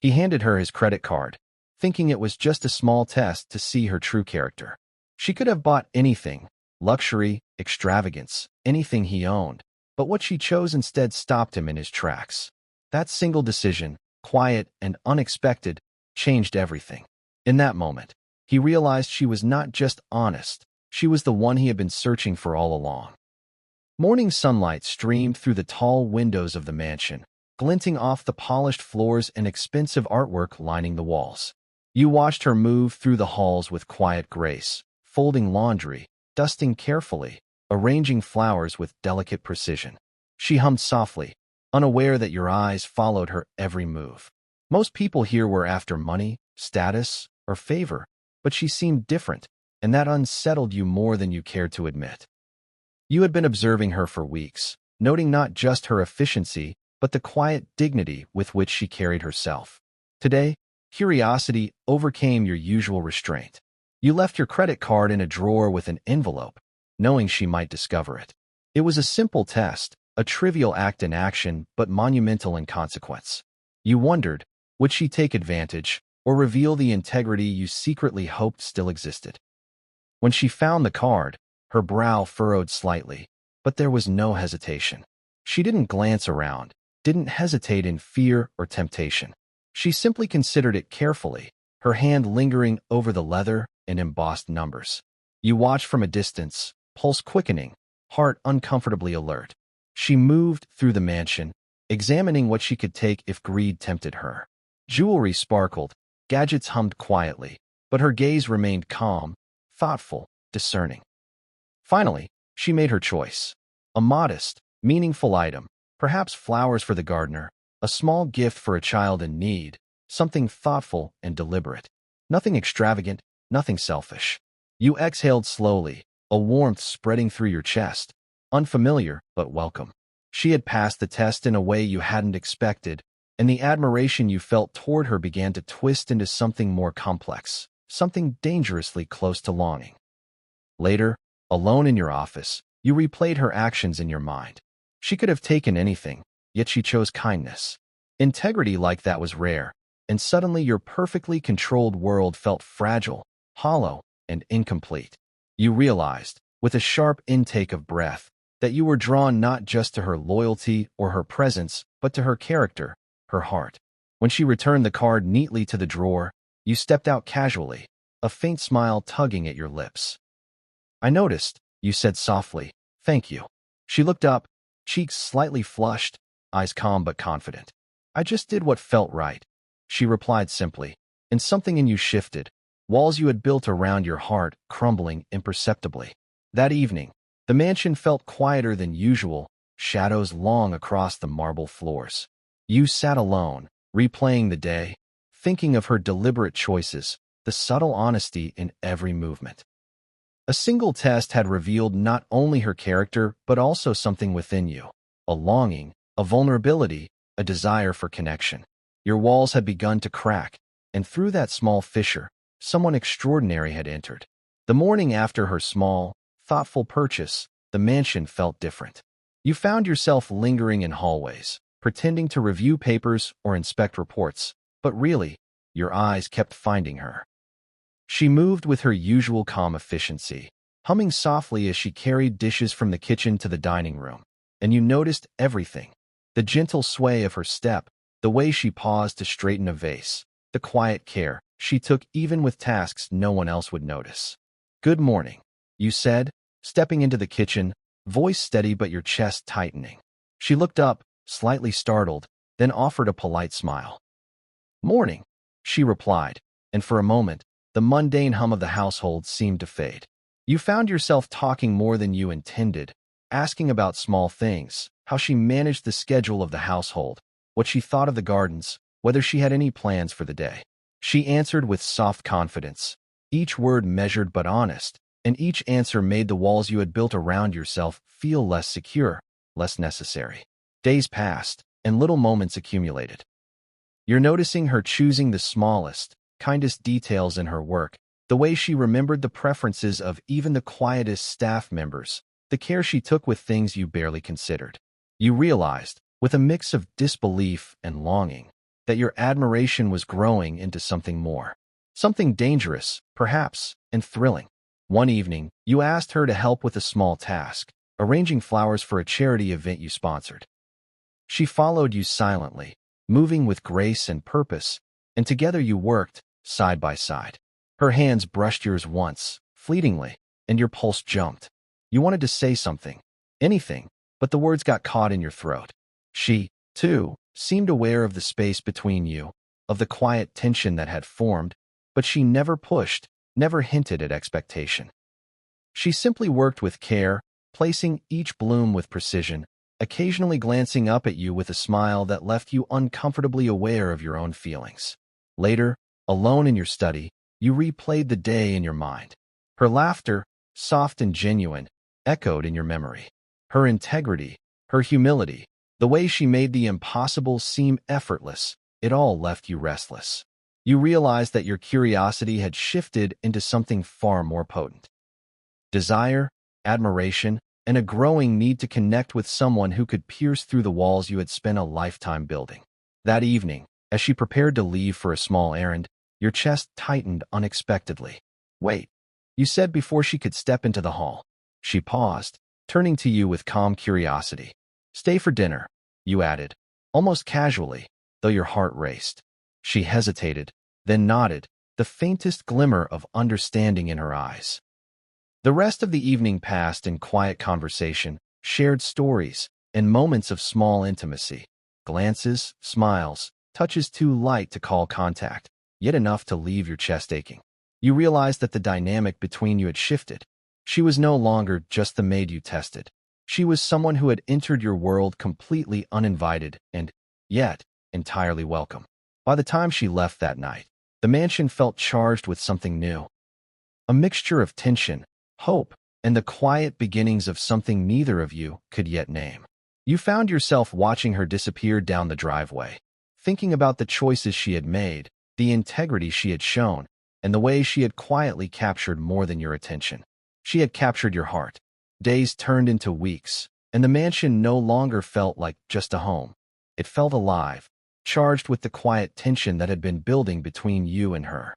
He handed her his credit card, thinking it was just a small test to see her true character. She could have bought anything, luxury, extravagance, anything he owned, but what she chose instead stopped him in his tracks. That single decision, quiet and unexpected, changed everything. In that moment, he realized she was not just honest, she was the one he had been searching for all along. Morning sunlight streamed through the tall windows of the mansion, glinting off the polished floors and expensive artwork lining the walls. You watched her move through the halls with quiet grace, folding laundry, dusting carefully, arranging flowers with delicate precision. She hummed softly, unaware that your eyes followed her every move. Most people here were after money, status, or favor, but she seemed different, and that unsettled you more than you cared to admit. You had been observing her for weeks, noting not just her efficiency, but the quiet dignity with which she carried herself. Today, curiosity overcame your usual restraint. You left your credit card in a drawer with an envelope, knowing she might discover it. It was a simple test, a trivial act in action, but monumental in consequence. You wondered, would she take advantage, or reveal the integrity you secretly hoped still existed? When she found the card, her brow furrowed slightly, but there was no hesitation. She didn't glance around, didn't hesitate in fear or temptation. She simply considered it carefully, her hand lingering over the leather and embossed numbers. You watched from a distance, pulse quickening, heart uncomfortably alert. She moved through the mansion, examining what she could take if greed tempted her. Jewelry sparkled, gadgets hummed quietly, but her gaze remained calm, thoughtful, discerning. Finally, she made her choice. A modest, meaningful item, perhaps flowers for the gardener, a small gift for a child in need, something thoughtful and deliberate. Nothing extravagant, nothing selfish. You exhaled slowly, a warmth spreading through your chest, unfamiliar but welcome. She had passed the test in a way you hadn't expected, and the admiration you felt toward her began to twist into something more complex, something dangerously close to longing. Later, alone in your office, you replayed her actions in your mind. She could have taken anything, yet she chose kindness. Integrity like that was rare, and suddenly your perfectly controlled world felt fragile, hollow, and incomplete. You realized, with a sharp intake of breath, that you were drawn not just to her loyalty or her presence, but to her character, her heart. When she returned the card neatly to the drawer, you stepped out casually, a faint smile tugging at your lips. "I noticed," you said softly. "Thank you." She looked up, cheeks slightly flushed, eyes calm but confident. "I just did what felt right," she replied simply, and something in you shifted, walls you had built around your heart crumbling imperceptibly. That evening, the mansion felt quieter than usual, shadows long across the marble floors. You sat alone, replaying the day, thinking of her deliberate choices, the subtle honesty in every movement. A single test had revealed not only her character but also something within you, a longing, a vulnerability, a desire for connection. Your walls had begun to crack, and through that small fissure, someone extraordinary had entered. The morning after her small, thoughtful purchase, the mansion felt different. You found yourself lingering in hallways, pretending to review papers or inspect reports, but really, your eyes kept finding her. She moved with her usual calm efficiency, humming softly as she carried dishes from the kitchen to the dining room, and you noticed everything. The gentle sway of her step, the way she paused to straighten a vase, the quiet care she took even with tasks no one else would notice. "Good morning," you said, stepping into the kitchen, voice steady but your chest tightening. She looked up, slightly startled, then offered a polite smile. "Morning," she replied, and for a moment, the mundane hum of the household seemed to fade. You found yourself talking more than you intended, asking about small things, how she managed the schedule of the household, what she thought of the gardens, whether she had any plans for the day. She answered with soft confidence, each word measured but honest, and each answer made the walls you had built around yourself feel less secure, less necessary. Days passed, and little moments accumulated. You're noticing her choosing the smallest, kindest details in her work, the way she remembered the preferences of even the quietest staff members, the care she took with things you barely considered. You realized, with a mix of disbelief and longing, that your admiration was growing into something more. Something dangerous, perhaps, and thrilling. One evening, you asked her to help with a small task, arranging flowers for a charity event you sponsored. She followed you silently, moving with grace and purpose, and together you worked, side by side. Her hands brushed yours once, fleetingly, and your pulse jumped. You wanted to say something, anything, but the words got caught in your throat. She, too, seemed aware of the space between you, of the quiet tension that had formed, but she never pushed, never hinted at expectation. She simply worked with care, placing each bloom with precision, occasionally glancing up at you with a smile that left you uncomfortably aware of your own feelings. Later, alone in your study, you replayed the day in your mind. Her laughter, soft and genuine, echoed in your memory. Her integrity, her humility, the way she made the impossible seem effortless, it all left you restless. You realized that your curiosity had shifted into something far more potent. Desire, admiration, and a growing need to connect with someone who could pierce through the walls you had spent a lifetime building. That evening, as she prepared to leave for a small errand, your chest tightened unexpectedly. "Wait," you said before she could step into the hall. She paused, turning to you with calm curiosity. "Stay for dinner," you added, almost casually, though your heart raced. She hesitated, then nodded, the faintest glimmer of understanding in her eyes. The rest of the evening passed in quiet conversation, shared stories, and moments of small intimacy. Glances, smiles, touches too light to call contact, yet enough to leave your chest aching. You realized that the dynamic between you had shifted. She was no longer just the maid you tested. She was someone who had entered your world completely uninvited and, yet, entirely welcome. By the time she left that night, the mansion felt charged with something new. A mixture of tension, hope, and the quiet beginnings of something neither of you could yet name. You found yourself watching her disappear down the driveway, thinking about the choices she had made, the integrity she had shown, and the way she had quietly captured more than your attention. She had captured your heart. Days turned into weeks, and the mansion no longer felt like just a home. It felt alive, charged with the quiet tension that had been building between you and her.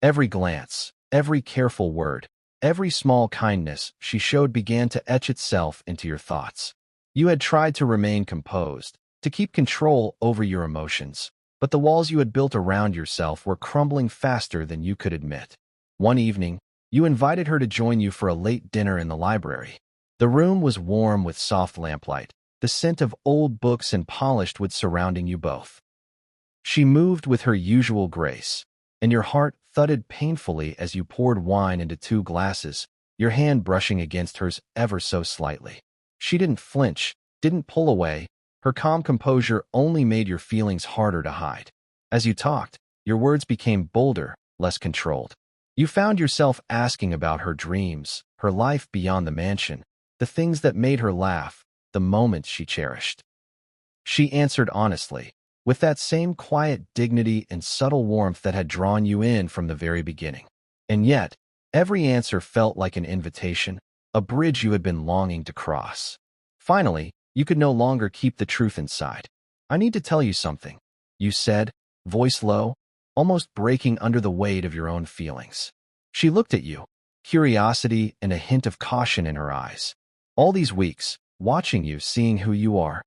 Every glance, every careful word, every small kindness she showed began to etch itself into your thoughts. You had tried to remain composed, to keep control over your emotions, but the walls you had built around yourself were crumbling faster than you could admit. One evening, you invited her to join you for a late dinner in the library. The room was warm with soft lamplight, the scent of old books and polished wood surrounding you both. She moved with her usual grace, and your heart thudded painfully as you poured wine into 2 glasses, your hand brushing against hers ever so slightly. She didn't flinch, didn't pull away. Her calm composure only made your feelings harder to hide. As you talked, your words became bolder, less controlled. You found yourself asking about her dreams, her life beyond the mansion, the things that made her laugh, the moments she cherished. She answered honestly, with that same quiet dignity and subtle warmth that had drawn you in from the very beginning. And yet, every answer felt like an invitation, a bridge you had been longing to cross. Finally, you could no longer keep the truth inside. "I need to tell you something," you said, voice low, almost breaking under the weight of your own feelings. She looked at you, curiosity and a hint of caution in her eyes. "All these weeks, watching you, seeing who you are,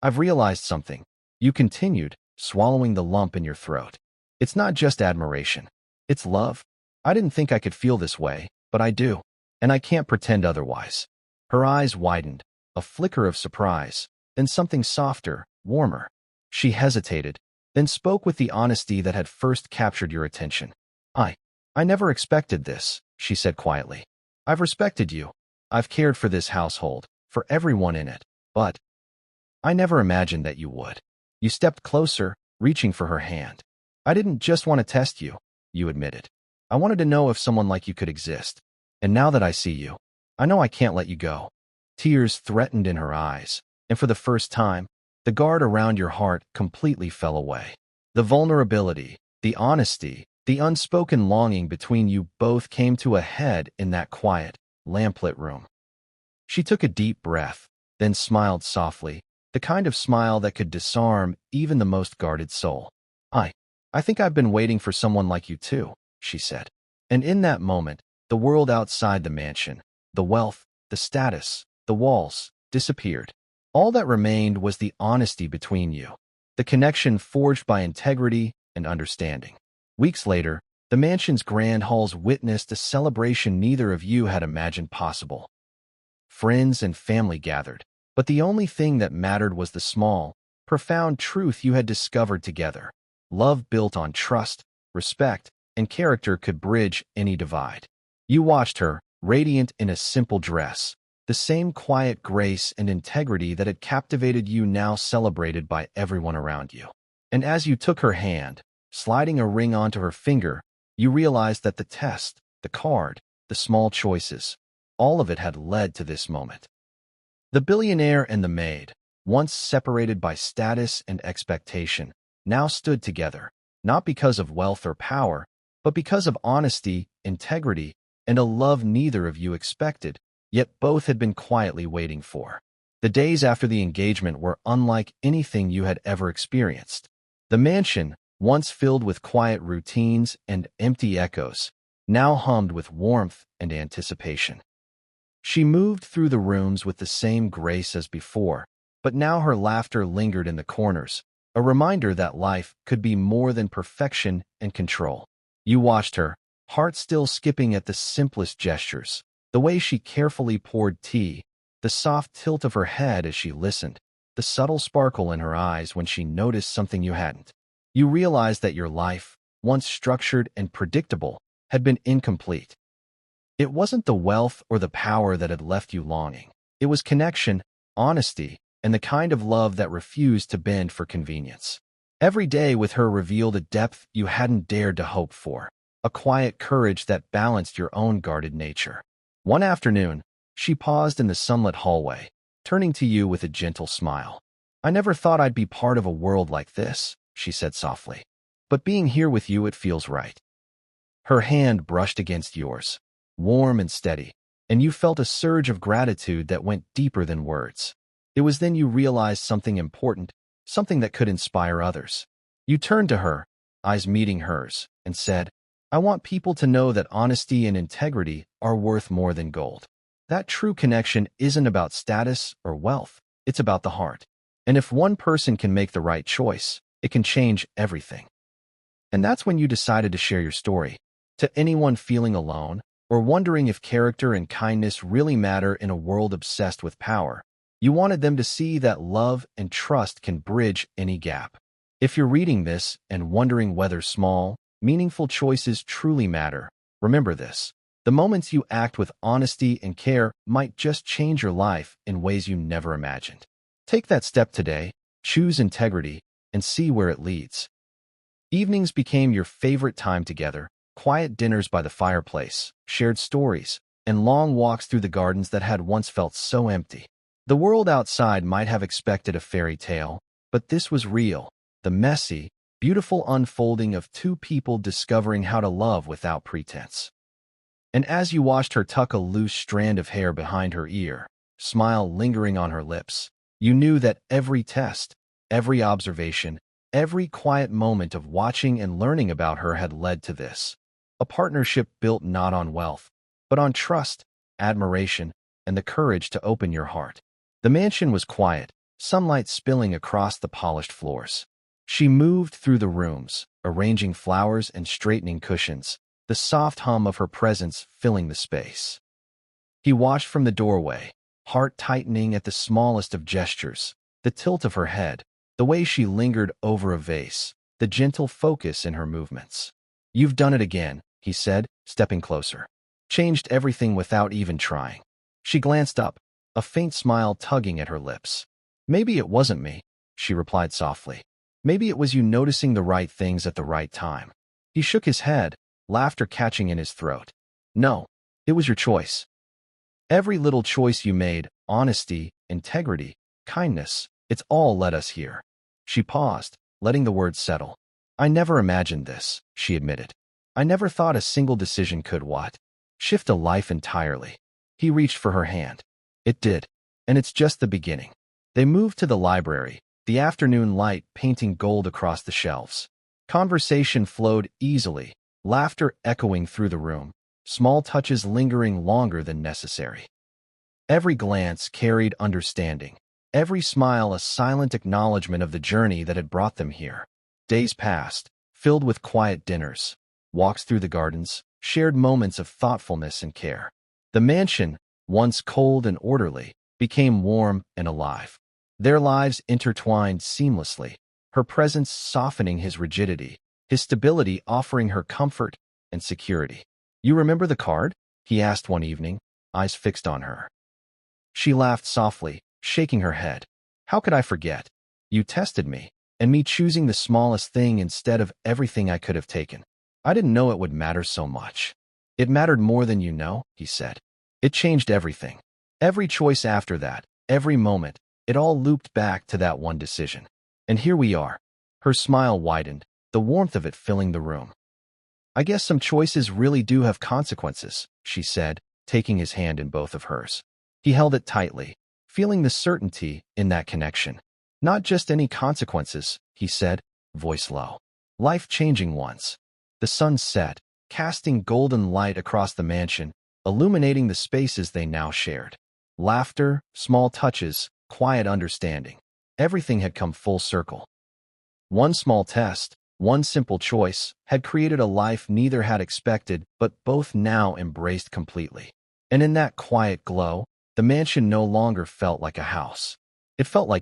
I've realized something," you continued, swallowing the lump in your throat. "It's not just admiration. It's love. I didn't think I could feel this way, but I do, and I can't pretend otherwise." Her eyes widened, a flicker of surprise, then something softer, warmer. She hesitated, then spoke with the honesty that had first captured your attention. I never expected this," she said quietly. "I've respected you. I've cared for this household, for everyone in it, but I never imagined that you would." You stepped closer, reaching for her hand. "I didn't just want to test you," you admitted. "I wanted to know if someone like you could exist. And now that I see you, I know I can't let you go." Tears threatened in her eyes, and for the first time, the guard around your heart completely fell away. The vulnerability, the honesty, the unspoken longing between you both came to a head in that quiet, lamplit room. She took a deep breath, then smiled softly, the kind of smile that could disarm even the most guarded soul. "I, I think I've been waiting for someone like you too," she said. And in that moment, the world outside the mansion, the wealth, the status, the walls, disappeared. All that remained was the honesty between you, the connection forged by integrity and understanding. Weeks later, the mansion's grand halls witnessed a celebration neither of you had imagined possible. Friends and family gathered, but the only thing that mattered was the small, profound truth you had discovered together. Love built on trust, respect, and character could bridge any divide. You watched her, radiant in a simple dress, the same quiet grace and integrity that had captivated you now celebrated by everyone around you. And as you took her hand, sliding a ring onto her finger, you realized that the test, the card, the small choices, all of it had led to this moment. The billionaire and the maid, once separated by status and expectation, now stood together, not because of wealth or power, but because of honesty, integrity, and a love neither of you expected, yet both had been quietly waiting for. The days after the engagement were unlike anything you had ever experienced. The mansion, once filled with quiet routines and empty echoes, now hummed with warmth and anticipation. She moved through the rooms with the same grace as before, but now her laughter lingered in the corners, a reminder that life could be more than perfection and control. You watched her, heart still skipping at the simplest gestures, the way she carefully poured tea, the soft tilt of her head as she listened, the subtle sparkle in her eyes when she noticed something you hadn't. You realized that your life, once structured and predictable, had been incomplete. It wasn't the wealth or the power that had left you longing. It was connection, honesty, and the kind of love that refused to bend for convenience. Every day with her revealed a depth you hadn't dared to hope for, a quiet courage that balanced your own guarded nature. One afternoon, she paused in the sunlit hallway, turning to you with a gentle smile. "I never thought I'd be part of a world like this," she said softly. "But being here with you, it feels right." Her hand brushed against yours, warm and steady, and you felt a surge of gratitude that went deeper than words. It was then you realized something important, something that could inspire others. You turned to her, eyes meeting hers, and said, "I want people to know that honesty and integrity are worth more than gold. That true connection isn't about status or wealth, it's about the heart. And if one person can make the right choice, it can change everything." And that's when you decided to share your story. To anyone feeling alone, or wondering if character and kindness really matter in a world obsessed with power, you wanted them to see that love and trust can bridge any gap. If you're reading this and wondering whether small, meaningful choices truly matter, remember this. The moments you act with honesty and care might just change your life in ways you never imagined. Take that step today, choose integrity, and see where it leads. Evenings became your favorite time together, quiet dinners by the fireplace, shared stories, and long walks through the gardens that had once felt so empty. The world outside might have expected a fairy tale, but this was real, the messy, beautiful unfolding of two people discovering how to love without pretense. And as you watched her tuck a loose strand of hair behind her ear, smile lingering on her lips, you knew that every test, every observation, every quiet moment of watching and learning about her had led to this. A partnership built not on wealth, but on trust, admiration, and the courage to open your heart. The mansion was quiet, sunlight spilling across the polished floors. She moved through the rooms, arranging flowers and straightening cushions, the soft hum of her presence filling the space. He watched from the doorway, heart tightening at the smallest of gestures, the tilt of her head, the way she lingered over a vase, the gentle focus in her movements. "You've done it again," he said, stepping closer. "Changed everything without even trying." She glanced up, a faint smile tugging at her lips. "Maybe it wasn't me," she replied softly. "Maybe it was you noticing the right things at the right time." He shook his head, laughter catching in his throat. "No, it was your choice. Every little choice you made, honesty, integrity, kindness, it's all led us here." She paused, letting the words settle. "I never imagined this," she admitted. "I never thought a single decision could what? Shift a life entirely." He reached for her hand. "It did, and it's just the beginning." They moved to the library, the afternoon light painting gold across the shelves. Conversation flowed easily, laughter echoing through the room, small touches lingering longer than necessary. Every glance carried understanding, every smile a silent acknowledgement of the journey that had brought them here. Days passed, filled with quiet dinners, walks through the gardens, shared moments of thoughtfulness and care. The mansion, once cold and orderly, became warm and alive. Their lives intertwined seamlessly, her presence softening his rigidity, his stability offering her comfort and security. "You remember the card?" he asked one evening, eyes fixed on her. She laughed softly, shaking her head. "How could I forget? You tested me, and me choosing the smallest thing instead of everything I could have taken. I didn't know it would matter so much." "It mattered more than you know," he said. "It changed everything. Every choice after that, every moment, it all looped back to that one decision. And here we are." Her smile widened, the warmth of it filling the room. "I guess some choices really do have consequences," she said, taking his hand in both of hers. He held it tightly, feeling the certainty in that connection. "Not just any consequences," he said, voice low. "Life-changing ones." The sun set, casting golden light across the mansion, illuminating the spaces they now shared. Laughter, small touches, quiet understanding. Everything had come full circle. One small test, one simple choice, had created a life neither had expected but both now embraced completely. And in that quiet glow, the mansion no longer felt like a house. It felt like